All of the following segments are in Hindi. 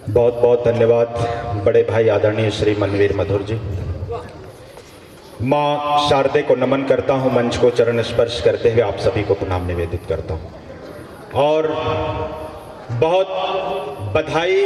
बहुत बहुत धन्यवाद बड़े भाई आदरणीय श्री मनवीर मधुर जी। माँ शारदे को नमन करता हूँ, मंच को चरण स्पर्श करते हुए आप सभी को प्रणाम निवेदित करता हूँ और बहुत बधाई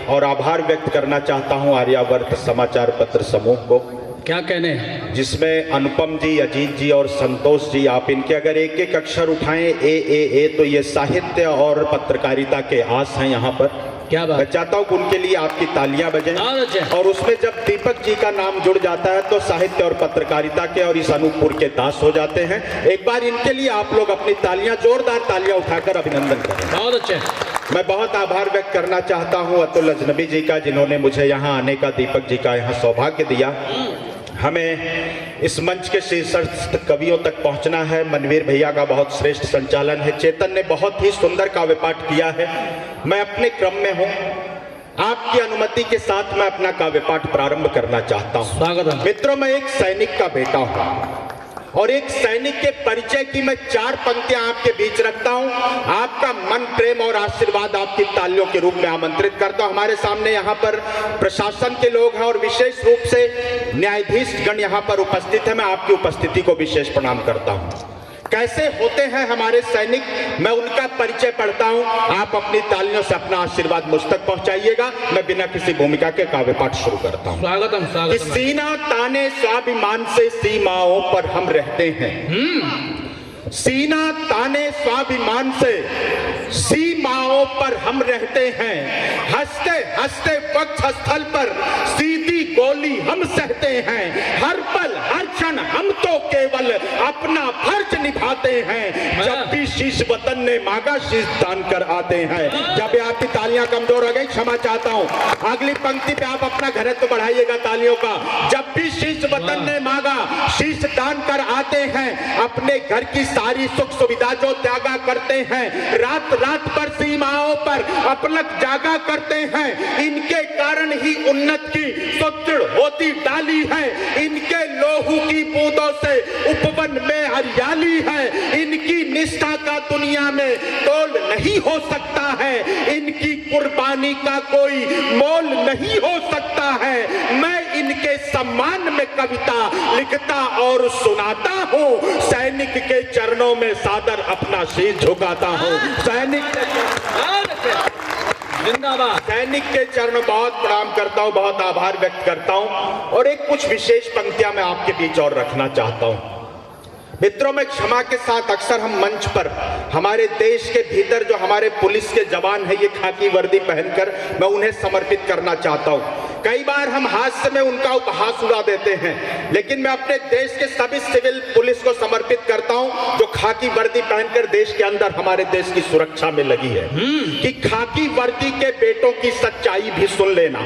और आभार व्यक्त करना चाहता हूँ आर्यावर्त समाचार पत्र समूह को। क्या कहने हैं? जिसमें अनुपम जी, अजीत जी और संतोष जी, आप इनके अगर एक एक अक्षर उठाएं ए तो ये साहित्य और पत्रकारिता के आस हैं यहाँ पर। क्या बात? मैं चाहता हूँ कि उनके लिए आपकी तालियां बजें और उसमें जब दीपक जी का नाम जुड़ जाता है तो साहित्य और पत्रकारिता के और इस अनूपपुर के दास हो जाते हैं। एक बार इनके लिए आप लोग अपनी तालियां, जोरदार तालियां उठाकर अभिनंदन करें। बहुत अच्छे। मैं बहुत आभार व्यक्त करना चाहता हूँ अतुल अजनबी जी का, जिन्होंने मुझे यहाँ आने का, दीपक जी का यहाँ सौभाग्य दिया। हमें इस मंच के शीर्षस्थ कवियों तक पहुंचना है। मनवीर भैया का बहुत श्रेष्ठ संचालन है। चेतन ने बहुत ही सुंदर काव्य पाठ किया है। मैं अपने क्रम में हूं, आपकी अनुमति के साथ मैं अपना काव्य पाठ प्रारंभ करना चाहता हूं। स्वागत है। मित्रों, मैं एक सैनिक का बेटा हूं और एक सैनिक के परिचय की मैं 4 पंक्तियां आपके बीच रखता हूं। आपका मन, प्रेम और आशीर्वाद आपकी तालियों के रूप में आमंत्रित करता हूं। हमारे सामने यहाँ पर प्रशासन के लोग हैं और विशेष रूप से न्यायाधीश गण यहाँ पर उपस्थित है। मैं आपकी उपस्थिति को विशेष प्रणाम करता हूं। कैसे होते हैं हमारे सैनिक, मैं उनका परिचय पढ़ता हूं। आप अपनी तालियों से अपना आशीर्वाद मुझ तक पहुंचाइएगा। मैं बिना किसी भूमिका के काव्य पाठ शुरू करता हूं। स्वागतम, स्वागतम। सीना ताने स्वाभिमान से सीमाओं पर हम रहते हैं। सीना ताने स्वाभिमान से सीमाओं पर हम रहते हैं। हंसते हंसते वक्षस्थल पर सीधी गोली हम सहते हैं। हर पल हर क्षण हम तो केवल अपना फर्ज निभाते हैं। जब भी शीश वतन ने मांगा शीश दान कर आते हैं। जब आपकी तालियां कमजोर हो गई, क्षमा चाहता हूं। अगली पंक्ति पे आप अपना घनत्व बढ़ाइएगा तालियों का। जब भी शीश वतन ने मांगा शीश दान कर आते हैं। अपने घर की सारी सुख सुविधा जो त्यागा करते हैं, रात रात पर सीमाओं पर अपलक जागा करते हैं। इनके कारण ही उन्नत की सुदृढ़ होती डाली है। इनके लोहू की बूंदों से उपवन में हरियाली है। इनकी निष्ठा का दुनिया में तोल नहीं हो सकता है। इनकी कुर्बानी का कोई मोल नहीं हो सकता है। मैं इनके सम्मान में कविता लिखता और सुनाता हूँ। सैनिक के चरणों में सादर अपना शीश झुकाता हूँ। जिंदाबाद। सैनिक के चरण बहुत प्रणाम करता हूँ, बहुत आभार व्यक्त करता हूँ और एक कुछ विशेष पंक्तियां मैं आपके बीच और रखना चाहता हूँ। मित्रों, में क्षमा के साथ अक्सर हम मंच पर हमारे देश के भीतर जो हमारे पुलिस के जवान हैं, ये खाकी वर्दी पहनकर मैं उन्हें समर्पित करना चाहता हूँ। कई बार हम हास्य में उनका उपहास उड़ा देते हैं, लेकिन मैं अपने देश के सभी सिविल पुलिस को समर्पित करता हूं जो खाकी वर्दी पहनकर देश के अंदर हमारे देश की सुरक्षा में लगी है। कि खाकी वर्दी के बेटों की सच्चाई भी सुन लेना।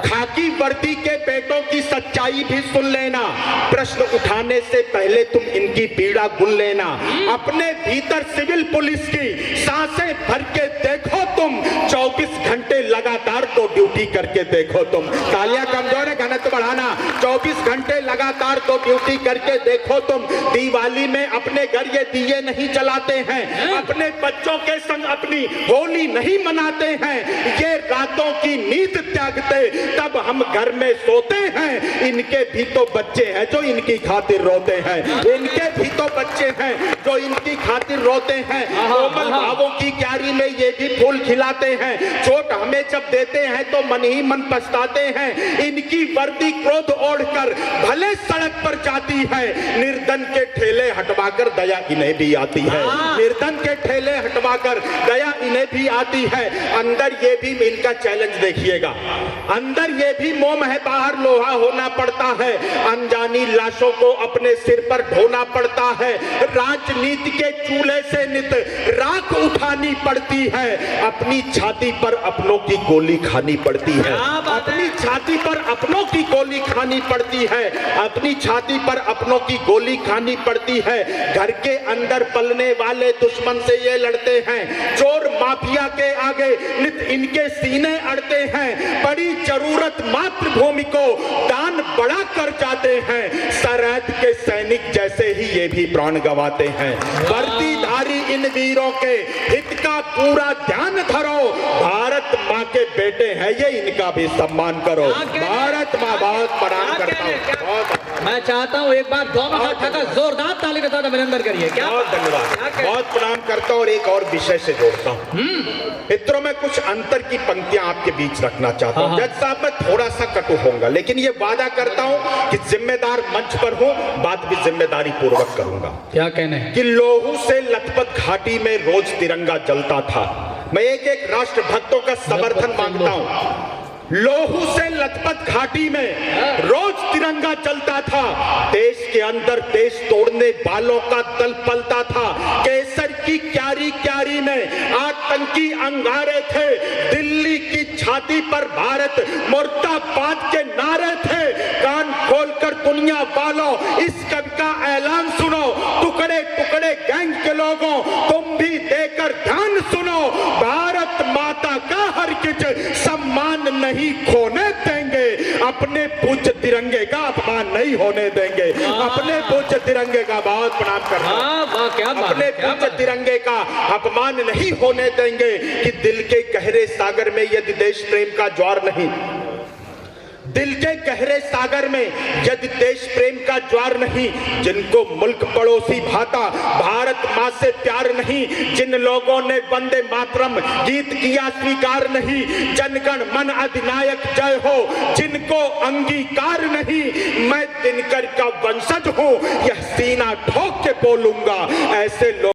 खाकी वर्दी के बेटों की सच्चाई भी सुन लेना। प्रश्न उठाने से पहले तुम इनकी पीड़ा गुन लेना। अपने भीतर सिविल पुलिस की सांसें भर के देखो तुम। 24 घंटे लगातार तो ड्यूटी करके देखो तुम। तालियां कमजोर है, घनत्व बढ़ाना। 24 घंटे लगातार तो ड्यूटी करके देखो तुम। दिवाली में अपने घर ये दिए नहीं जलाते हैं। अपने बच्चों के संग अपनी होली नहीं मनाते हैं। ये रातों की नींद त्यागते तब हम घर में सोते हैं। इनके भी तो बच्चे हैं जो इनकी खातिर रोते हैं। इनके भी तो बच्चे हैं जो इनकी खातिर रोते हैं। कोमल भावों की क्यारी में ये भी फूल खिलाते हैं। चोट हमें जब देते हैं तो मन ही मन पछताते हैं। इनकी वर्दी क्रोध ओढ़कर भले सड़क पर जाती है। निर्धन के ठेले हटवाकर दया इन्हें भी आती है। निर्धन के ठेले हटवाकर दया इन्हें भी आती है। अंदर ये भी, इनका चैलेंज देखिएगा, अंदर ये भी मोम है, बाहर लोहा होना पड़ता है। अनजानी लाशों को अपने सिर पर ढोना पड़ता है। राजनीति के चूल्हे से नित राख उठानी पड़ती है। अपनी छाती पर अपनों की गोली खानी पड़ती है। अपनी छाती पर अपनों की गोली खानी पड़ती है। अपनी छाती पर अपनों की गोली खानी पड़ती है। घर के अंदर पलने वाले दुश्मन से ये लड़ते हैं। चोर माफिया के आगे नित इनके सीने अड़ते हैं। बड़ी जरूरत मातृभूमि को दान बड़ा कर जाते हैं। हैं, सरहद के सैनिक जैसे ही ये भी प्राण गंवाते हैं। वर्दीधारी इन वीरों के हित का पूरा ध्यान धरो, भारत माँ के बेटे हैं ये, इनका भी सम्मान करो। भारत माँ बहुत प्रणाम करता हूँ। मैं चाहता हूँ एक बार दोनों हाथ उठाकर जोरदार ताली के साथ अभिनंदन करिए। क्या बहुत धन्यवाद, बहुत प्रणाम करता हूँ। और एक और विषय से जोड़ता हूँ मित्रों, मैं कुछ अंतर की पंक्तियां आपके बीच रखना चाहता हूँ। जज साहब मैं थोड़ा सा कटु होऊंगा, लेकिन ये वादा करता हूँ कि जिम्मेदार मंच पर हूँ, बात भी जिम्मेदारी पूर्वक करूंगा। क्या कहने? कि लोहू से लथपथ घाटी में रोज तिरंगा जलता था। मैं एक एक राष्ट्र भक्तों का समर्थन मांगता हूँ। लोहू से लथपथ घाटी में रोज तिरंगा चलता था, देश के अंदर देश तोड़ने वालों का दल पलता था। केसर की क्यारी क्यारी में आतंकी अंगारे थे, दिल्ली की छाती पर भारत मुर्दाबाद के नारे थे। कान खोलकर दुनिया वालों इस कवि का ऐलान सुनो, टुकड़े टुकड़े गैंग के लोगों तुम भी देकर ध्यान सुनो। भारत माता का हर किच सम्मान नहीं खोने देंगे, अपने पूज्य तिरंगे का अपमान नहीं होने देंगे। अपने पूज्य तिरंगे का बहुत प्रणाम करना, अपने पूज्य तिरंगे का अपमान नहीं होने देंगे। कि दिल के गहरे सागर में यदि देश प्रेम का ज्वार नहीं, दिल के गहरे सागर में यदि देश प्रेम का ज्वार नहीं, जिनको मुल्क पड़ोसी भाता भारत माँ से प्यार नहीं, जिन लोगों ने वंदे मातरम गीत किया स्वीकार नहीं, जनगण मन अधिनायक जय हो जिनको अंगीकार नहीं, मैं दिनकर का वंशज हूँ यह सीना ठोक के बोलूंगा। ऐसे लोग